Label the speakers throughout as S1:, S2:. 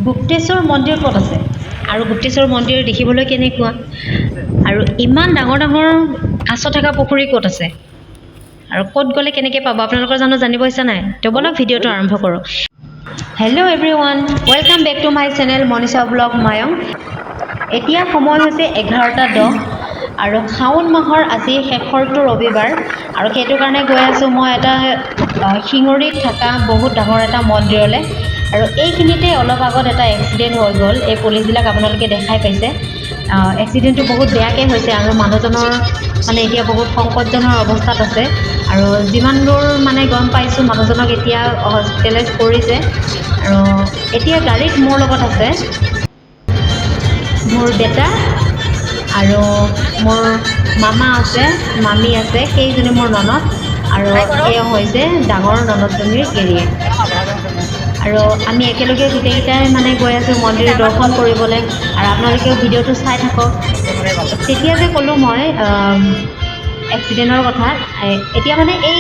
S1: গুপ্তেশ্বৰ মন্দিৰ ক'ত আছে আৰু গুপ্তেশ্বৰ মন্দিৰ দেখিবলৈ কেনেকুৱা আৰু ইমান ডাঙৰ ডাঙৰ কাছ থকা পুখুৰী ক'ত আছে আৰু ক'ত গ'লে কেনেকৈ পাব আপোনালোকৰ জানিব ইচ্ছা নাই তো বলক ভিডিঅ'টো আৰম্ভ কৰোঁ hello' everyone welcome back to my channel Manisha vlog mayong এতিয়া সময় হৈছে 11:10 আৰু শাওণ মাহৰ আজি শেষৰটো ৰবিবাৰ আৰু সেইটো কাৰণে গৈ আছোঁ মই এটা শিঙৰিত থকা বহুত ডাঙৰ এটা মন্দিৰলৈ আৰু এইখিনিতে অলপ আগত এটা এক্সিডেণ্ট হৈ গ'ল এই পুলিচবিলাক আপোনালোকে দেখাই পাইছে এক্সিডেণ্টটো বহুত বেয়াকৈ হৈছে আৰু মানুহজনৰ মানে এতিয়া বহুত সংকটজনক অৱস্থাত আছে আৰু যিমান দূৰ মানে গম পাইছোঁ মানুহজনক এতিয়া হস্পিটেলাইজ কৰিছে আৰু এতিয়া গাড়ীত মোৰ লগত আছে মোৰ বেটা আৰু মোৰ মামা আছে মামী আছে সেইজনী মোৰ ননদ আৰু এয়া হৈছে ডাঙৰ ননদজনীৰ কেৰিয়াৰ আৰু আমি একেলগে গোটেইকেইটাই মানে গৈ আছোঁ মন্দিৰ দৰ্শন কৰিবলৈ আৰু আপোনালোকেও ভিডিঅ'টো চাই থাকক তেতিয়া যে ক'লোঁ মই এক্সিডেণ্টৰ কথা এতিয়া মানে এই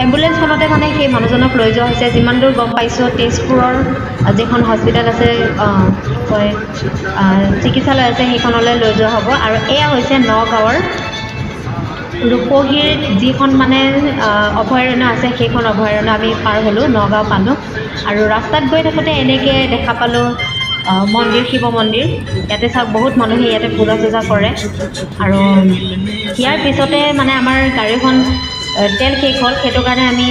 S1: এম্বুলেঞ্চখনতে মানে সেই মানুহজনক লৈ যোৱা হৈছে যিমান দূৰ গম পাইছোঁ তেজপুৰৰ যিখন হস্পিটেল আছে চিকিৎসালয় আছে সেইখনলৈ লৈ যোৱা হ'ব আৰু এয়া হৈছে নগাঁৱৰ ৰূপহীৰ যিখন মানে অভয়াৰণ্য আছে সেইখন অভয়াৰণ্য আমি পাৰ হ'লোঁ নগাঁও পালোঁ আৰু ৰাস্তাত গৈ থাকোঁতে এনেকৈ দেখা পালোঁ মন্দিৰ শিৱ মন্দিৰ ইয়াতে চাওক বহুত মানুহে ইয়াতে পূজা চূজা কৰে আৰু ইয়াৰ পিছতে মানে আমাৰ গাড়ীখন তেল শেষ হ'ল সেইটো কাৰণে আমি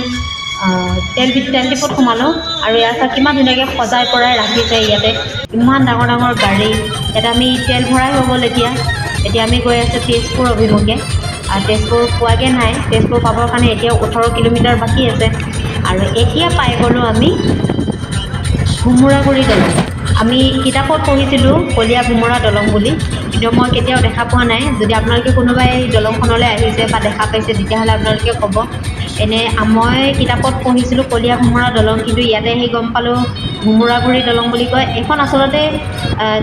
S1: তেল ডিপোত সোমালোঁ আৰু ইয়াত চাওক কিমান ধুনীয়াকৈ সজাই পৰাই ৰাখিছে ইয়াতে ইমান ডাঙৰ ডাঙৰ গাড়ী ইয়াতে আমি তেল ভৰাই হৈ গ'ল এতিয়া আমি গৈ আছোঁ তেজপুৰ অভিমুখে আৰু তেজপুৰ পোৱাগৈ নাই তেজপুৰ পাবৰ কাৰণে এতিয়াও 18 কিলোমিটাৰ বাকী আছে আৰু এতিয়া পাই গ'লোঁ আমি ভোমোৰাগুৰি দলং আমি কিতাপত পঢ়িছিলোঁ কলীয়া ভোমোৰা দলং বুলি কিন্তু মই কেতিয়াও দেখা পোৱা নাই যদি আপোনালোকে কোনোবাই দলংখনলৈ আহিছে বা দেখা পাইছে তেতিয়াহ'লে আপোনালোকে ক'ব এনে মই কিতাপত পঢ়িছিলোঁ কলীয়া ভোমোৰা দলং কিন্তু ইয়াতে আহি গম পালোঁ ভোমোৰাগুৰি দলং বুলি কয় এইখন আচলতে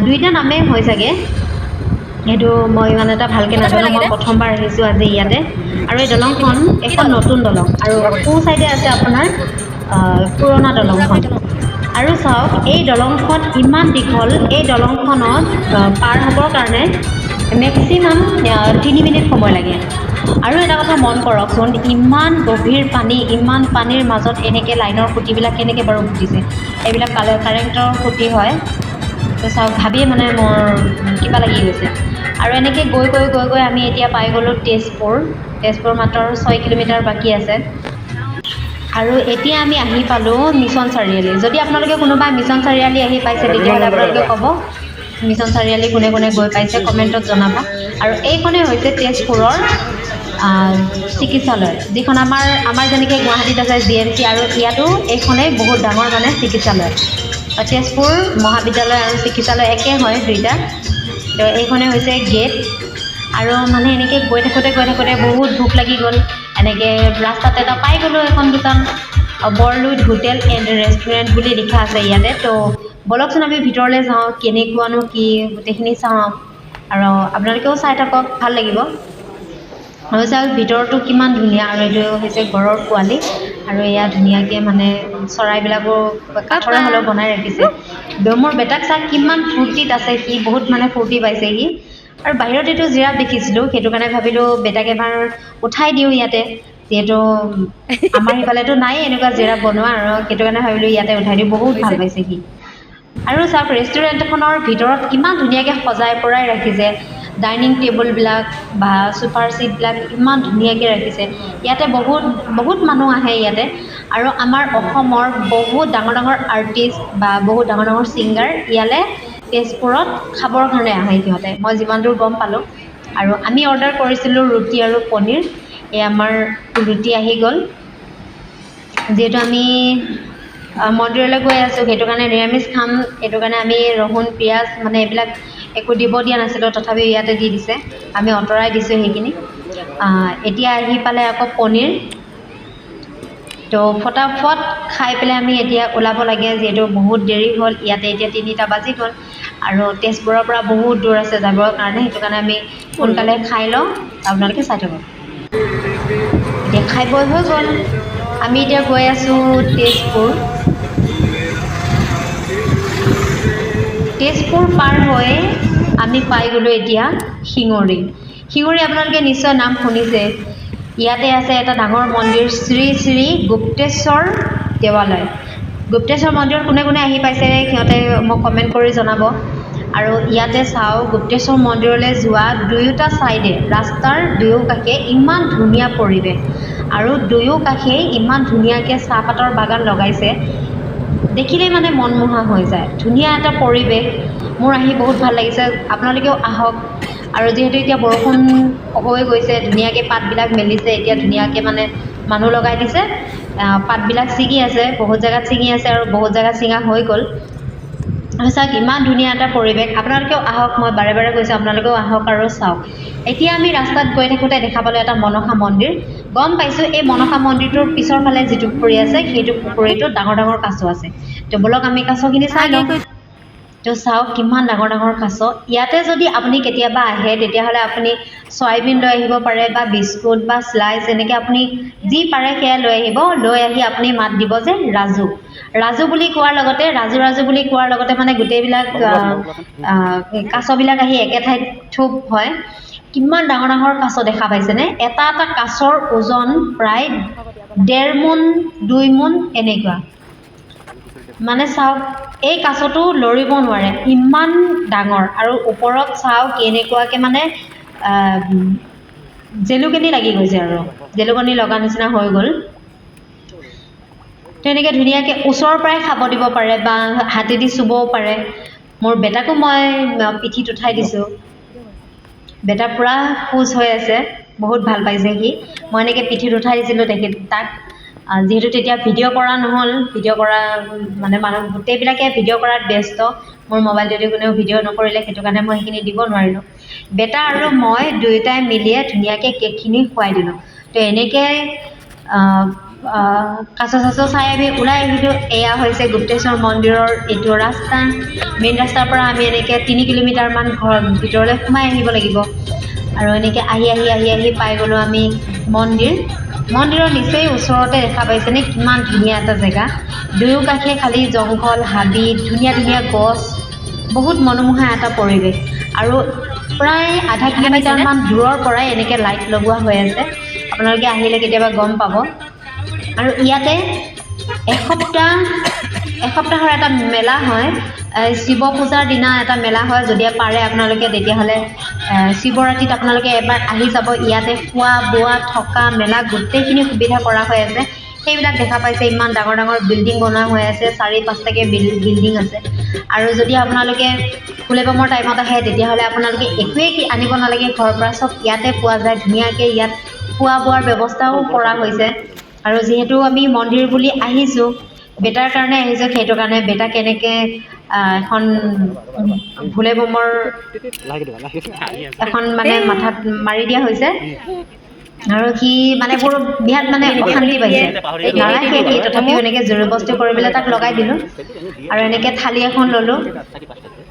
S1: দুইটা নামেই হয় চাগে সেইটো মই ইমান এটা ভালকৈ নাজানো মই প্ৰথমবাৰ আহিছোঁ আজি ইয়াতে আৰু এই দলংখন এখন নতুন দলং আৰু সোঁ চাইডে আছে আপোনাৰ পুৰণা দলংখন আৰু চাওক এই দলংখন ইমান দীঘল এই দলংখনত পাৰ হ'বৰ কাৰণে মেক্সিমাম 3 মিনিট সময় লাগে আৰু এটা কথা মন কৰকচোন ইমান গভীৰ পানী ইমান পানীৰ মাজত এনেকৈ লাইনৰ খুঁটিবিলাক কেনেকৈ বাৰু ফুটিছে এইবিলাক কাৰেণ্টৰ খুঁটি হয় তো চাওক ভাবিয়ে মানে মোৰ কিবা লাগি গৈছে আৰু এনেকৈ গৈ গৈ গৈ গৈ আমি এতিয়া পাই গ'লোঁ তেজপুৰ মাত্ৰ 6 কিলোমিটাৰ বাকী আছে আৰু এতিয়া আমি আহি পালোঁ মিছন চাৰিআলি যদি আপোনালোকে কোনোবাই মিছন চাৰিআলি আহি পাইছে তেতিয়াহ'লে আপোনালোকে ক'ব মিছন চাৰিআলি কোনে কোনে গৈ পাইছে কমেণ্টত জনাব আৰু এইখনেই হৈছে তেজপুৰৰ চিকিৎসালয় যিখন আমাৰ যেনেকৈ গুৱাহাটীত আছে GMC আৰু ইয়াতো এইখনেই বহুত ডাঙৰ মানে চিকিৎসালয় তেজপুৰ মহাবিদ্যালয় আৰু চিকিৎসালয় একে হয় দুইটা তো এইখনে হৈছে গেট আৰু মানে এনেকৈ গৈ থাকোঁতে বহুত ভোক লাগি গ'ল এনেকৈ ৰাস্তাত এটা পাই গ'লোঁ এখন দোকান বৰলুইত হোটেল এণ্ড ৰেষ্টুৰেণ্ট বুলি লিখা আছে ইয়াতে তো বলকচোন আমি ভিতৰলৈ যাওঁ কেনেকুৱানো কি গোটেইখিনি চাওঁ আৰু আপোনালোকেও চাই থাকক ভাল লাগিব আৰু চাওক ভিতৰটো কিমান ধুনীয়া আৰু এইটো হৈছে ঘৰৰ পোৱালি আৰু এয়া ধুনীয়াকৈ মানে চৰাইবিলাকো কাঠৰে হ'লেও বনাই ৰাখিছে মোৰ বেটাক চাওক কিমান ফূৰ্তিত আছে সি বহুত মানে ফূৰ্তি পাইছে সি আৰু বাহিৰত এইটো জিৰাফ দেখিছিলোঁ সেইটো কাৰণে ভাবিলোঁ বেটাক এবাৰ উঠাই দিওঁ ইয়াতে যিহেতু আমাৰ সিফালেতো নাই এনেকুৱা জিৰাফ বনোৱা আৰু সেইটো কাৰণে ভাবিলোঁ ইয়াতে উঠাই দিওঁ বহুত ভাল পাইছে সি আৰু চাওক ৰেষ্টুৰেণ্টখনৰ ভিতৰত কিমান ধুনীয়াকৈ সজাই পৰাই ৰাখিছে ডাইনিং টেবুলবিলাক বা ছুপাৰ ছিটবিলাক ইমান ধুনীয়াকৈ ৰাখিছে ইয়াতে বহুত মানুহ আহে ইয়াতে আৰু আমাৰ অসমৰ বহুত ডাঙৰ ডাঙৰ আৰ্টিষ্ট বা বহুত ডাঙৰ ডাঙৰ ছিংগাৰ ইয়ালৈ তেজপুৰত খাবৰ কাৰণে আহে সিহঁতে মই যিমান দূৰ গম পালোঁ আৰু আমি অৰ্ডাৰ কৰিছিলোঁ ৰুটি আৰু পনীৰ এই আমাৰ ৰুটি আহি গ'ল যিহেতু আমি মন্দিৰলৈ গৈ আছোঁ সেইটো কাৰণে নিৰামিষ খাম সেইটো কাৰণে আমি ৰহুন পিঁয়াজ মানে এইবিলাক একো দিব দিয়া নাছিলোঁ তথাপিও ইয়াতে দি দিছে আমি আঁতৰাই দিছোঁ সেইখিনি এতিয়া আহি পালে আকৌ পনীৰ তো ফটাফট খাই পেলাই আমি এতিয়া ওলাব লাগে যিহেতু বহুত দেৰি হ'ল ইয়াতে এতিয়া 3টা বাজি গ'ল আৰু তেজপুৰৰ পৰা বহুত দূৰ আছে যাবৰ কাৰণে সেইটো কাৰণে আমি সোনকালে খাই লওঁ আপোনালোকে চাই থাকক এতিয়া খাই বৈ হৈ গ'ল আমি এতিয়া গৈ আছোঁ তেজপুৰ তেজপুৰ পাৰ হৈ আমি পাই গ'লোঁ এতিয়া শিঙৰি। শিঙৰি আপোনালোকে নিশ্চয় নাম শুনিছে। ইয়াতে আছে এটা ডাঙৰ মন্দিৰ, শ্ৰী শ্ৰী গুপ্তেশ্বৰ দেৱালয়। গুপ্তেশ্বৰ মন্দিৰত কোনে কোনে আহি পাইছে সিহঁতে মোক কমেণ্ট কৰি জনাব। আৰু ইয়াতে চাওঁ গুপ্তেশ্বৰ মন্দিৰলৈ যোৱা দুয়োটা ছাইডে, ৰাস্তাৰ দুয়োকাষে ইমান ধুনীয়া পৰিৱেশ, আৰু দুয়োকাষে ইমান ধুনীয়াকৈ চাহপাতৰ বাগান লগাইছে, দেখিলেই মানে মনমোহা হৈ যায়। ধুনীয়া এটা পৰিৱেশ, মোৰ আহি বহুত ভাল লাগিছে। আপোনালোকেও আহক। আৰু যিহেতু এতিয়া বৰষুণ হৈ গৈছে, ধুনীয়াকৈ পাতবিলাক মেলিছে, এতিয়া ধুনীয়াকৈ মানে মানুহ লগাই দিছে, পাতবিলাক ছিঙি আছে, বহুত জেগাত ছিঙি আছে আৰু বহুত জেগাত ছিঙা হৈ গ'ল। চাওক ইমান ধুনীয়া এটা পৰিৱেশ, আপোনালোকেও আহক। মই বাৰে বাৰে কৈছোঁ আপোনালোকেও আহক আৰু চাওক। এতিয়া আমি ৰাস্তাত গৈ থাকোঁতে দেখা পালোঁ এটা মনসা মন্দিৰ। গম পাইছোঁ এই মনসা মন্দিৰটোৰ পিছৰ ফালে যিটো পুখুৰী আছে, সেইটো পুখুৰীটোত ডাঙৰ ডাঙৰ কাছ আছে। তো বলক আমি কাছখিনি চাই লওঁ। তো চাওক কিমান ডাঙৰ ডাঙৰ কাছ। ইয়াতে যদি আপুনি কেতিয়াবা আহে তেতিয়াহ'লে আপুনি চয়াবিন লৈ আহিব পাৰে, বা বিস্কুট বা স্লাইচ, এনেকৈ আপুনি যি পাৰে সেয়া লৈ আহিব। লৈ আহি আপুনি মাত দিব যে ৰাজু। ৰাজু বুলি কোৱাৰ লগতে, ৰাজু ৰাজু বুলি কোৱাৰ লগতে মানে গোটেইবিলাক কাছবিলাক আহি একে ঠাইত থোপ হয়। কিমান ডাঙৰ ডাঙৰ কাছ দেখা পাইছেনে? এটা এটা কাছৰ ওজন প্ৰায় 1.5 মোন 2 মোন এনেকুৱা। মানে চাওক এই কাছটো লৰিব নোৱাৰে, ইমান ডাঙৰ। আৰু ওপৰত চাওক এনেকুৱাকৈ মানে জেলুকনি লাগি গৈছে, আৰু জেলুকনি লগা নিচিনা হৈ গ'ল। তেনেকৈ ধুনীয়াকৈ ওচৰৰ পৰাই খাব দিব পাৰে, বা হাতেদি চুবও পাৰে। মোৰ বেটাকো মই পিঠিত উঠাই দিছোঁ। বেটা পূৰা খোজ হৈ আছে, বহুত ভাল পাইছে সি। মই এনেকৈ পিঠিত উঠাই দিছিলোঁ তাক। যিহেতু তেতিয়া ভিডিঅ' কৰা নহ'ল, ভিডিঅ' কৰা মানে মানুহ গোটেইবিলাকে ভিডিঅ' কৰাত ব্যস্ত। মোৰ মোবাইলটোতে কোনেও ভিডিঅ' নকৰিলে, সেইটো কাৰণে মই সেইখিনি দিব নোৱাৰিলোঁ। বেটা আৰু মই দুয়োটাই মিলিয়ে ধুনীয়াকৈ কেকখিনি খুৱাই দিলোঁ। তো এনেকৈ কাছ চাছ চাই আমি ওলাই আহিলোঁ। এয়া হৈছে গুপ্তেশ্বৰ মন্দিৰৰ এইটো ৰাস্তা। মেইন ৰাস্তাৰ পৰা আমি এনেকৈ 3 কিলোমিটাৰমান ঘৰৰ ভিতৰলৈ সোমাই আহিব লাগিব। আৰু এনেকৈ আহি আহি আহি আহি পাই গ'লোঁ আমি মন্দিৰ। মন্দিৰৰ নিচেই ওচৰতে দেখা পাইছেনে কিমান ধুনীয়া এটা জেগা। দুয়োকাষে খালী জংঘল, হাবি, ধুনীয়া ধুনীয়া গছ, বহুত মনোমোহা এটা পৰিৱেশ। আৰু প্ৰায় আধা কিলোমিটাৰমান দূৰৰ পৰাই এনেকৈ লাইট লগোৱা হৈ আছে, আপোনালোকে আহিলে কেতিয়াবা গম পাব। আৰু ইয়াতে এসপ্তাহৰ এটা মেলা হয়, শিৱ পূজাৰ দিনা এটা মেলা হয়। যদি পাৰে আপোনালোকে তেতিয়াহ'লে শিৱৰাত্ৰিত আপোনালোকে এবাৰ আহি যাব। ইয়াতে খোৱা বোৱা থকা মেলা গোটেইখিনি সুবিধা কৰা হৈ আছে। সেইবিলাক দেখা পাইছে, ইমান ডাঙৰ ডাঙৰ বিল্ডিং বনোৱা হৈ আছে, 4-5টাকৈ বিল্ডিং আছে। আৰু যদি আপোনালোকে ফুলেবমৰ টাইমত আহে তেতিয়াহ'লে আপোনালোকে একোৱেই আনিব নালাগে ঘৰৰ পৰা, চব ইয়াতে পোৱা যায়। ধুনীয়াকৈ ইয়াত খোৱা বোৱাৰ ব্যৱস্থাও কৰা হৈছে। আৰু যিহেতু আমি মন্দিৰ বুলি আহিছোঁ, বেটাৰ কাৰণে আহিছোঁ, সেইটো কাৰণে বেটাক কেনেকৈ এখন ভোলেবমৰ এখন মানে মাথাত মাৰি দিয়া হৈছে। আৰু সি মানে বৰ বিৰাট মানে অশান্তি পাইছে, নাৰাখে সি। তথাপিও এনেকৈ জোৰ বস্তু কৰি পেলাই তাক লগাই দিলোঁ। আৰু এনেকৈ থালি এখন ল'লোঁ।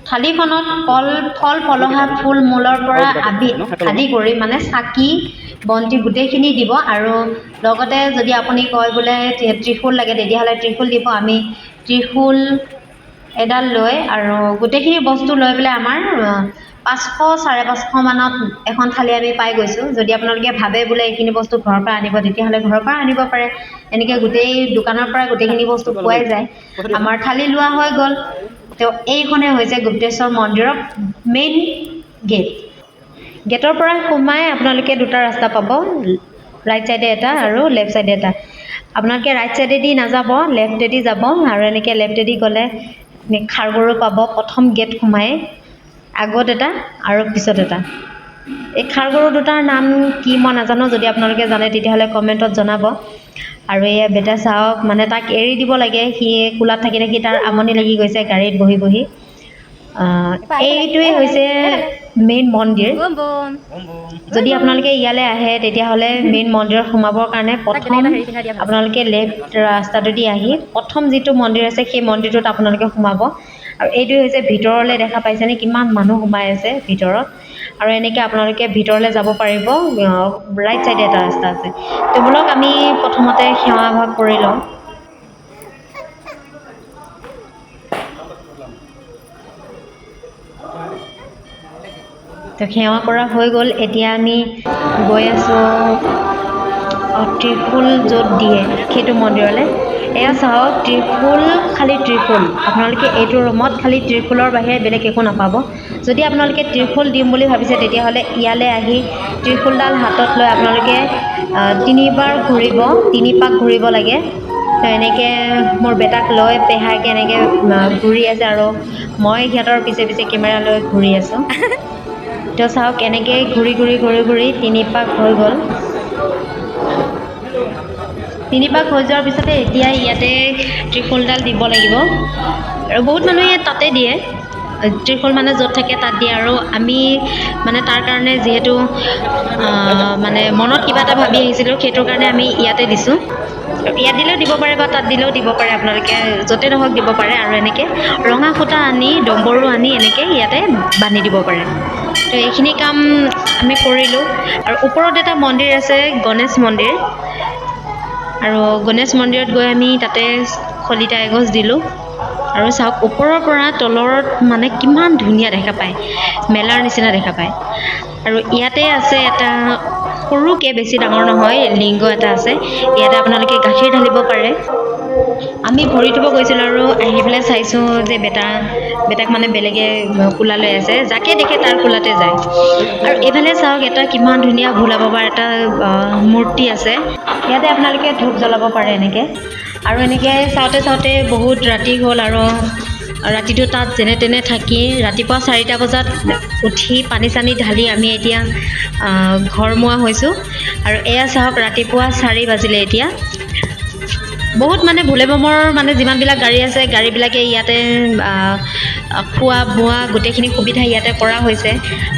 S1: থালিখনত ফল ফলহা, ফুল মূলৰ পৰা আদি কৰি মানে চাকি বন্তি গোটেইখিনি দিব। আৰু লগতে যদি আপুনি কয় বোলে ত্ৰিশূল লাগে, তেতিয়াহ'লে ত্ৰিশূল দিব। আমি ত্ৰিশূল এডাল লৈ আৰু গোটেইখিনি বস্তু লৈ পেলাই আমাৰ 500-550 মানত এখন থালি আমি পাই গৈছোঁ। যদি আপোনালোকে ভাবে বোলে এইখিনি বস্তু ঘৰৰ পৰা আনিব, তেতিয়াহ'লে ঘৰৰ পৰা আনিব পাৰে। এনেকৈ গোটেই দোকানৰ পৰা গোটেইখিনি বস্তু পোৱাই যায়। আমাৰ থালি লোৱা হৈ গ'ল। তো এইখনে হৈছে গুপ্তেশ্বৰ মন্দিৰৰ মেইন গেট। গেটৰ পৰা সোমাই আপোনালোকে দুটা ৰাস্তা পাব, ৰাইট চাইডে এটা আৰু লেফ্ট চাইডে এটা। আপোনালোকে ৰাইট চাইডেদি নাযাব, লেফ্টেদি যাব। আৰু এনেকৈ লেফ্টেদি গ'লে খাৰগৰু পাব। প্ৰথম গেট সোমাই আগত এটা আৰু পিছত এটা। এই খাৰগৰু দুটাৰ নাম কি মই নাজানো, যদি আপোনালোকে জানে তেতিয়াহ'লে কমেণ্টত জনাব। আৰু এয়া বেটা চাওক, মানে তাক এৰি দিব লাগে, সি কোলাত থাকি থাকি তাৰ আমনি লাগি গৈছে গাড়ীত বহি বহি। এইটোৱে হৈছে মেইন মন্দিৰ। যদি আপোনালোকে ইয়ালৈ আহে তেতিয়াহ'লে মেইন মন্দিৰত সোমাবৰ কাৰণে প্ৰথম আপোনালোকে লেফ্ট ৰাস্তাটোদি আহি প্ৰথম যিটো মন্দিৰ আছে সেই মন্দিৰটোত আপোনালোকে সোমাব। আৰু এইটোৱে হৈছে ভিতৰলৈ, দেখা পাইছেনে কিমান মানুহ সোমাই আছে ভিতৰত। আৰু এনেকৈ আপোনালোকে ভিতৰলৈ যাব পাৰিব। ৰাইট চাইডে এটা ৰাস্তা আছে। তো বলক আমি প্ৰথমতে সেৱা ভাগ কৰি লওঁ। তো সেৱা কৰা হৈ গ'ল। এতিয়া আমি গৈ আছোঁ ত্ৰিশূল য'ত দিয়ে সেইটো মন্দিৰলৈ। এয়া চাওক, ত্ৰিশূল, খালী ত্ৰিশূল। আপোনালোকে এইটো ৰুমত খালী ত্ৰিশূলৰ বাহিৰে বেলেগ একো নাপাব। যদি আপোনালোকে ত্ৰিশূল দিম বুলি ভাবিছে তেতিয়াহ'লে ইয়ালৈ আহি ত্ৰিশূলডাল হাতত লৈ আপোনালোকে 3বাৰ ঘূৰিব, 3 পাক ঘূৰিব লাগে। তো এনেকৈ মোৰ বেটাক লৈ পেহাইকৈ এনেকৈ ঘূৰি আছে আৰু মই সিহঁতৰ পিছে পিছে কেমেৰা লৈ ঘূৰি আছোঁ। তো চাওক, এনেকৈ ঘূৰি ঘূৰি ঘূৰি ঘূৰি 3 পাক হৈ গ'ল। 3 পাক হৈ যোৱাৰ পিছতে এতিয়া ইয়াতে ত্ৰিশূলডাল দিব লাগিব আৰু বহুত মানুহে তাতে দিয়ে। ত্ৰিশূল মানে য'ত থাকে তাত দিয়ে আৰু আমি মানে তাৰ কাৰণে যিহেতু মানে মনত কিবা এটা ভাবি আহিছিলোঁ, সেইটোৰ কাৰণে আমি ইয়াতে দিছোঁ। ইয়াত দিলেও দিব পাৰে বা তাত দিলেও দিব পাৰে, আপোনালোকে য'তে নহওক দিব পাৰে। আৰু এনেকৈ ৰঙা সূতা আনি, ডম্বৰু আনি এনেকৈ ইয়াতে বান্ধি দিব পাৰে। তো এইখিনি কাম আমি কৰিলোঁ। আৰু ওপৰত এটা মন্দিৰ আছে, গণেশ মন্দিৰ। আৰু গণেশ মন্দিৰত গৈ আমি তাতে শলিতা এগছ দিলোঁ। আৰু চাওক, ওপৰৰ পৰা তলত মানে কিমান ধুনীয়া দেখা পায়, মেলাৰ নিচিনা দেখা পায়। আৰু ইয়াতে আছে এটা সৰুকৈ, বেছি ডাঙৰ নহয়, লিংগ এটা আছে। ইয়াতে আপোনালোকে গাখীৰ ঢালিব পাৰে। আমি ভৰি ধুব গৈছিলোঁ আৰু আহি পেলাই চাইছোঁ যে বেটাক মানে বেলেগে কোলা লৈ আছে। যাকে দেখে তাৰ কোলাতে যায়। আৰু এইফালে চাওক, এটা কিমান ধুনীয়া ভোলা বাবাৰ এটা মূৰ্তি আছে। ইয়াতে আপোনালোকে ধূপ জ্বলাব পাৰে এনেকৈ। আৰু এনেকৈ চাওঁতে চাওঁতে বহুত ৰাতি হ'ল আৰু ৰাতিটো তাত যেনে তেনে থাকি ৰাতিপুৱা 4টা বজাত উঠি পানী চানী ঢালি আমি এতিয়া ঘৰমুৱা হৈছোঁ। আৰু এয়া চাওক, ৰাতিপুৱা 4 বাজিলে এতিয়া। বহুত মানে ভোলে বমৰ মানে যিমানবিলাক গাড়ী আছে, গাড়ীবিলাকে ইয়াতে খোৱা বোৱা গোটেইখিনি সুবিধা ইয়াতে কৰা হৈছে।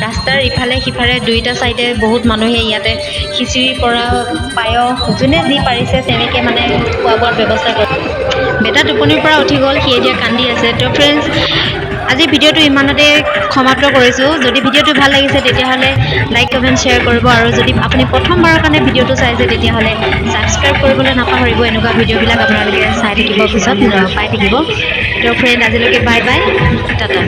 S1: ৰাস্তাৰ ইফালে সিফালে 2টা ছাইডে বহুত মানুহে ইয়াতে খিচিৰিৰ পৰা পায়স, যোনে যি পাৰিছে তেনেকৈ মানে খোৱা বোৱাৰ ব্যৱস্থা কৰে। বেটা টোপনিৰ পৰা উঠি গ'ল, সি এতিয়া কান্দি আছে। তো ফ্ৰেণ্ডছ, আজি ভিডিঅ'টো ইমানতে সমাপ্ত কৰিছোঁ। যদি ভিডিঅ'টো ভাল লাগিছে তেতিয়াহ'লে লাইক, কমেণ্ট, শ্বেয়াৰ কৰিব। আৰু যদি আপুনি প্ৰথমবাৰৰ কাৰণে ভিডিঅ'টো চাইছে তেতিয়াহ'লে ছাবস্ক্ৰাইব কৰিবলৈ নাপাহৰিব। এনেকুৱা ভিডিঅ'বিলাক আপোনালোকে চাই থাকিব, পিছত পাই থাকিব। তো ফ্ৰেণ্ড, আজিলৈকে বাই বাই, টাটা।